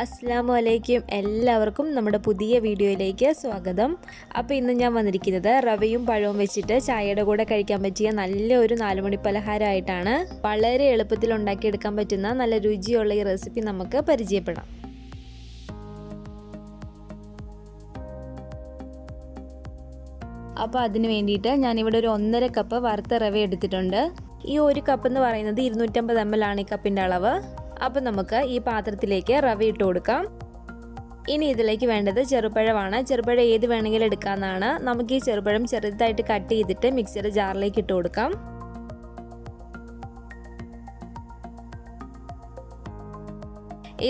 അസ്സലാമു അലൈക്കും. എല്ലാവർക്കും നമ്മുടെ പുതിയ വീഡിയോയിലേക്ക് സ്വാഗതം. അപ്പോൾ ഇന്ന് ഞാൻ വന്നിരിക്കുന്നത് റവയും പഴവും വെച്ചിട്ട് ചായയുടെ കൂടെ കഴിക്കാൻ പറ്റിയ നല്ലൊരു 4 മണി പലഹാരമായിട്ടാണ്. വളരെ എളുപ്പത്തിൽ ഉണ്ടാക്കിയെടുക്കാൻ പറ്റുന്ന നല്ല രുചിയുള്ള ഈ റെസിപ്പി നമുക്ക് പരിചയപ്പെടാം. അപ്പോൾ അതിന് വേണ്ടിയിട്ട് ഞാനിവിടെ ഒരു 1.5 കപ്പ് വറുത്ത റവ എടുത്തിട്ടുണ്ട്. ഈ ഒരു കപ്പ് എന്ന് പറയുന്നത് 250 ml ആണ് ഈ കപ്പിൻ്റെ അളവ്. അപ്പോൾ നമുക്ക് ഈ പാത്രത്തിലേക്ക് റവ ഇട്ട് കൊടുക്കാം. ഇനി ഇതിലേക്ക് വേണ്ടത് ചെറുപഴമാണ്. ചെറുപഴം ഏത് വേണമെങ്കിലും എടുക്കാവുന്നതാണ്. നമുക്ക് ഈ ചെറുപഴം ചെറുതായിട്ട് കട്ട് ചെയ്തിട്ട് മിക്സിയുടെ ജാറിലേക്ക് ഇട്ട് കൊടുക്കാം.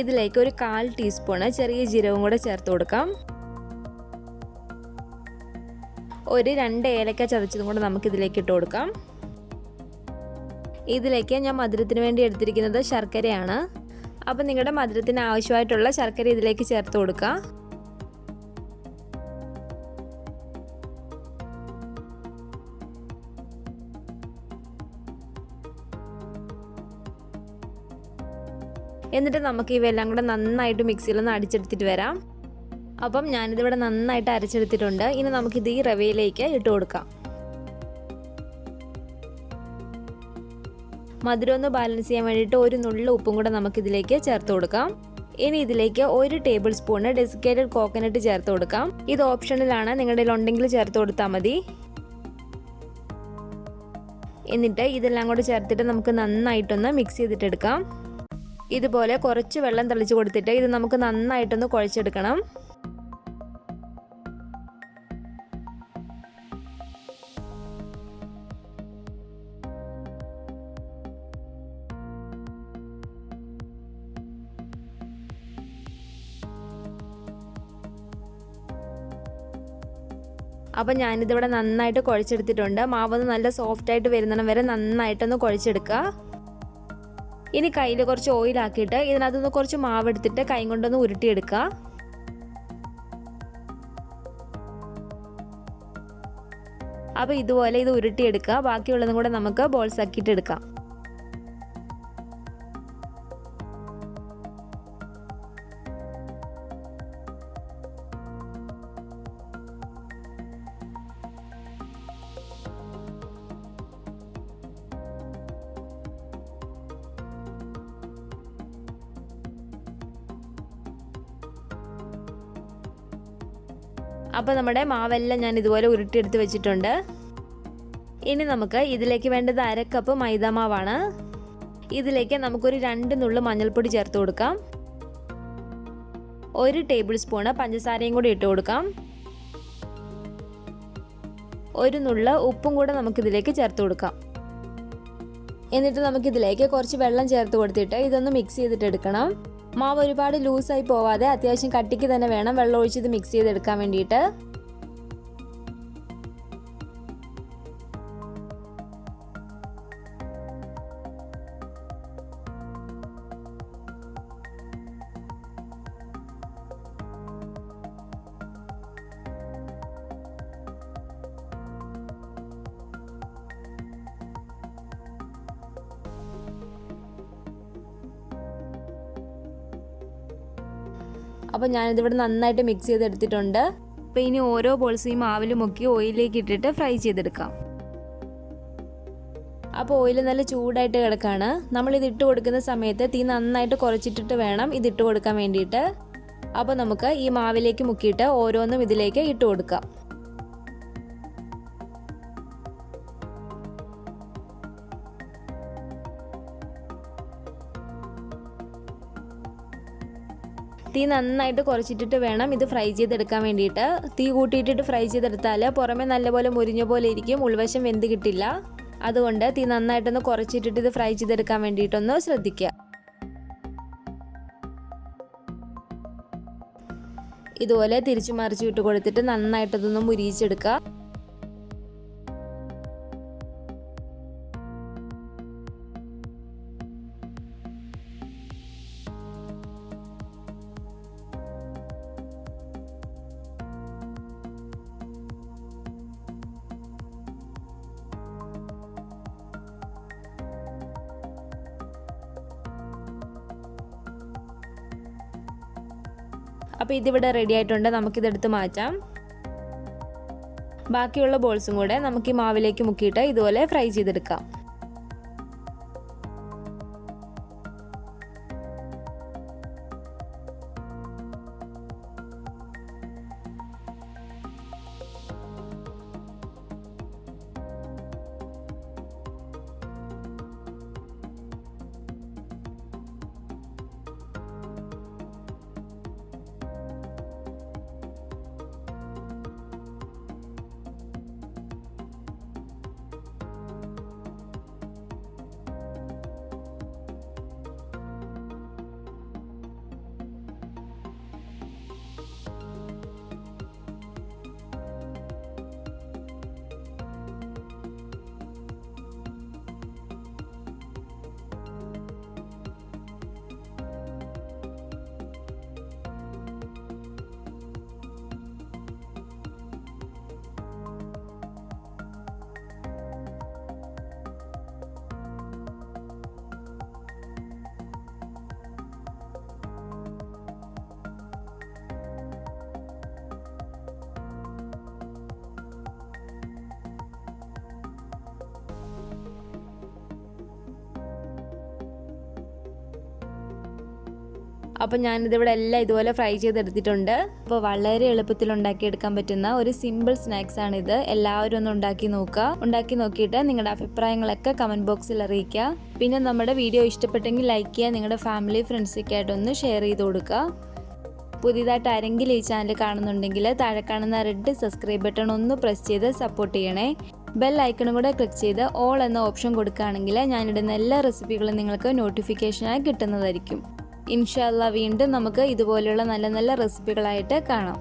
ഇതിലേക്ക് ഒരു 1/4 ടീസ്പൂൺ ചെറിയ ജീരകം കൂടെ ചേർത്ത് കൊടുക്കാം. ഒരു 2 ഏലക്ക ചതച്ചതും കൂടെ നമുക്ക് ഇതിലേക്ക് ഇട്ട് കൊടുക്കാം. ഇതിലേക്ക് ഞാൻ മധുരത്തിന് വേണ്ടി എടുത്തിരിക്കുന്നത് ശർക്കരയാണ്. അപ്പോൾ നിങ്ങളുടെ മധുരത്തിന് ആവശ്യമായിട്ടുള്ള ശർക്കര ഇതിലേക്ക് ചേർത്ത് കൊടുക്കുക. എന്നിട്ട് നമുക്ക് ഇവയെല്ലാം കൂടെ നന്നായിട്ട് മിക്സിയിലൊന്ന് അടിച്ചെടുത്തിട്ട് വരാം. അപ്പം ഞാനിതിവിടെ നന്നായിട്ട് അരച്ചെടുത്തിട്ടുണ്ട്. ഇനി നമുക്കിത് ഈ റവയിലേക്ക് ഇട്ട് കൊടുക്കാം. മധുരം ഒന്ന് ബാലൻസ് ചെയ്യാൻ വേണ്ടിയിട്ട് ഒരു നുള്ളു ഉപ്പും കൂടെ നമുക്കിതിലേക്ക് ചേർത്ത് കൊടുക്കാം. ഇനി ഇതിലേക്ക് 1 ടേബിൾ സ്പൂൺ ഡെസിക്കേറ്റഡ് കോക്കനട്ട് ചേർത്ത് കൊടുക്കാം. ഇത് ഓപ്ഷണലാണ്, നിങ്ങളുടെ കയ്യിൽ ഉണ്ടെങ്കിൽ ചേർത്ത് കൊടുത്താൽ മതി. എന്നിട്ട് ഇതെല്ലാം കൂടെ ചേർത്തിട്ട് നമുക്ക് നന്നായിട്ടൊന്ന് മിക്സ് ചെയ്തിട്ടെടുക്കാം. ഇതുപോലെ കുറച്ച് വെള്ളം തളിച്ച് കൊടുത്തിട്ട് ഇത് നമുക്ക് നന്നായിട്ടൊന്ന് കുഴച്ചെടുക്കണം. അപ്പം ഞാനിതിവിടെ നന്നായിട്ട് കുഴച്ചെടുത്തിട്ടുണ്ട്. മാവൊന്ന് നല്ല സോഫ്റ്റായിട്ട് വരുന്നിടം വരെ നന്നായിട്ടൊന്ന് കുഴച്ചെടുക്കുക. ഇനി കയ്യിൽ കുറച്ച് ഓയിലാക്കിയിട്ട് ഇതിനകത്തുനിന്ന് കുറച്ച് മാവ് എടുത്തിട്ട് കൈ കൊണ്ടൊന്ന് ഉരുട്ടിയെടുക്കുക. അപ്പോൾ ഇതുപോലെ ഇത് ഉരുട്ടിയെടുക്കുക. ബാക്കിയുള്ളതും കൂടെ നമുക്ക് ബോൾസ് ആക്കിയിട്ട് എടുക്കാം. അപ്പോൾ നമ്മുടെ മാവെല്ലാം ഞാൻ ഇതുപോലെ ഉരുട്ടിയെടുത്ത് വെച്ചിട്ടുണ്ട്. ഇനി നമുക്ക് ഇതിലേക്ക് വേണ്ടത് 1/2 കപ്പ് മൈദാമാവാണ്. ഇതിലേക്ക് നമുക്കൊരു 2 നുള്ളു മഞ്ഞൾപ്പൊടി ചേർത്ത് കൊടുക്കാം. 1 ടേബിൾ സ്പൂണ് പഞ്ചസാരയും കൂടി ഇട്ട് കൊടുക്കാം. 1 നുള്ളു ഉപ്പും കൂടെ നമുക്കിതിലേക്ക് ചേർത്ത് കൊടുക്കാം. എന്നിട്ട് നമുക്കിതിലേക്ക് കുറച്ച് വെള്ളം ചേർത്ത് കൊടുത്തിട്ട് ഇതൊന്ന് മിക്സ് ചെയ്തിട്ട് എടുക്കണം. മാവ് ഒരുപാട് ലൂസായി പോവാതെ അത്യാവശ്യം കട്ടിക്ക് തന്നെ വേണം വെള്ളം ഒഴിച്ച് ഇത് മിക്സ് ചെയ്തെടുക്കാൻ വേണ്ടിയിട്ട്. അപ്പോൾ ഞാനിതിവിടെ നന്നായിട്ട് മിക്സ് ചെയ്തെടുത്തിട്ടുണ്ട്. അപ്പോൾ ഇനി ഓരോ ബോൾസും ഈ മാവിൽ മുക്കി ഓയിലിലേക്ക് ഇട്ടിട്ട് ഫ്രൈ ചെയ്തെടുക്കാം. അപ്പോൾ ഓയിൽ നല്ല ചൂടായിട്ട് കിടക്കുകയാണ്. നമ്മളിത് ഇട്ട് കൊടുക്കുന്ന സമയത്ത് തീ നന്നായിട്ട് കുറച്ചിട്ടിട്ട് വേണം ഇതിട്ട് കൊടുക്കാൻ വേണ്ടിയിട്ട്. അപ്പോൾ നമുക്ക് ഈ മാവിലേക്ക് മുക്കിയിട്ട് ഓരോന്നും ഇതിലേക്ക് ഇട്ട് കൊടുക്കാം. തീ നന്നായിട്ട് കുറച്ചിട്ടിട്ട് വേണം ഇത് ഫ്രൈ ചെയ്തെടുക്കാൻ വേണ്ടിയിട്ട്. തീ കൂട്ടിയിട്ടിട്ട് ഫ്രൈ ചെയ്തെടുത്താൽ പുറമെ നല്ലപോലെ മുരിഞ്ഞ പോലെ ഇരിക്കും, ഉൾവശം വെന്ത് കിട്ടില്ല. അതുകൊണ്ട് തീ നന്നായിട്ടൊന്ന് കുറച്ചിട്ടിട്ട് ഇത് ഫ്രൈ ചെയ്തെടുക്കാൻ വേണ്ടിയിട്ടൊന്ന് ശ്രദ്ധിക്കുക. ഇതുപോലെ തിരിച്ചു മറിച്ചു ഇട്ട് കൊടുത്തിട്ട് നന്നായിട്ടതൊന്ന് മുരിയിച്ചെടുക്കുക. അപ്പോൾ ഇതിവിടെ റെഡി ആയിട്ടുണ്ട്. നമുക്കിതെടുത്ത് മാറ്റാം. ബാക്കിയുള്ള ബോൾസും കൂടെ നമുക്ക് ഈ മാവിലേക്ക് മുക്കിയിട്ട് ഇതുപോലെ ഫ്രൈ ചെയ്തെടുക്കാം. അപ്പോൾ ഞാനിതിവിടെ എല്ലാം ഇതുപോലെ ഫ്രൈ ചെയ്തെടുത്തിട്ടുണ്ട്. അപ്പോൾ വളരെ എളുപ്പത്തിൽ ഉണ്ടാക്കിയെടുക്കാൻ പറ്റുന്ന ഒരു സിമ്പിൾ സ്നാക്സ് ആണിത്. എല്ലാവരും ഒന്ന് ഉണ്ടാക്കി നോക്കുക. ഉണ്ടാക്കി നോക്കിയിട്ട് നിങ്ങളുടെ അഭിപ്രായങ്ങളൊക്കെ കമൻറ്റ് ബോക്സിൽ അറിയിക്കുക. പിന്നെ നമ്മുടെ വീഡിയോ ഇഷ്ടപ്പെട്ടെങ്കിൽ ലൈക്ക് ചെയ്യുക. നിങ്ങളുടെ ഫാമിലി ഫ്രണ്ട്സൊക്കെ ആയിട്ടൊന്ന് ഷെയർ ചെയ്ത് കൊടുക്കുക. പുതിയതായിട്ട് ആരെങ്കിലും ഈ ചാനൽ കാണുന്നുണ്ടെങ്കിൽ താഴെ കാണുന്ന റെഡ് സബ്സ്ക്രൈബ് ബട്ടൺ ഒന്ന് പ്രസ് ചെയ്ത് സപ്പോർട്ട് ചെയ്യണേ. ബെൽ ഐക്കണും കൂടെ ക്ലിക്ക് ചെയ്ത് ഓൾ എന്ന ഓപ്ഷൻ കൊടുക്കുകയാണെങ്കിൽ ഞാനിടുന്ന എല്ലാ റെസിപ്പികളും നിങ്ങൾക്ക് നോട്ടിഫിക്കേഷനായി കിട്ടുന്നതായിരിക്കും. ഇൻഷാ അല്ലാഹ് വീണ്ടും നമുക്ക് ഇതുപോലെയുള്ള നല്ല നല്ല റെസിപ്പികളായിട്ട് കാണാം.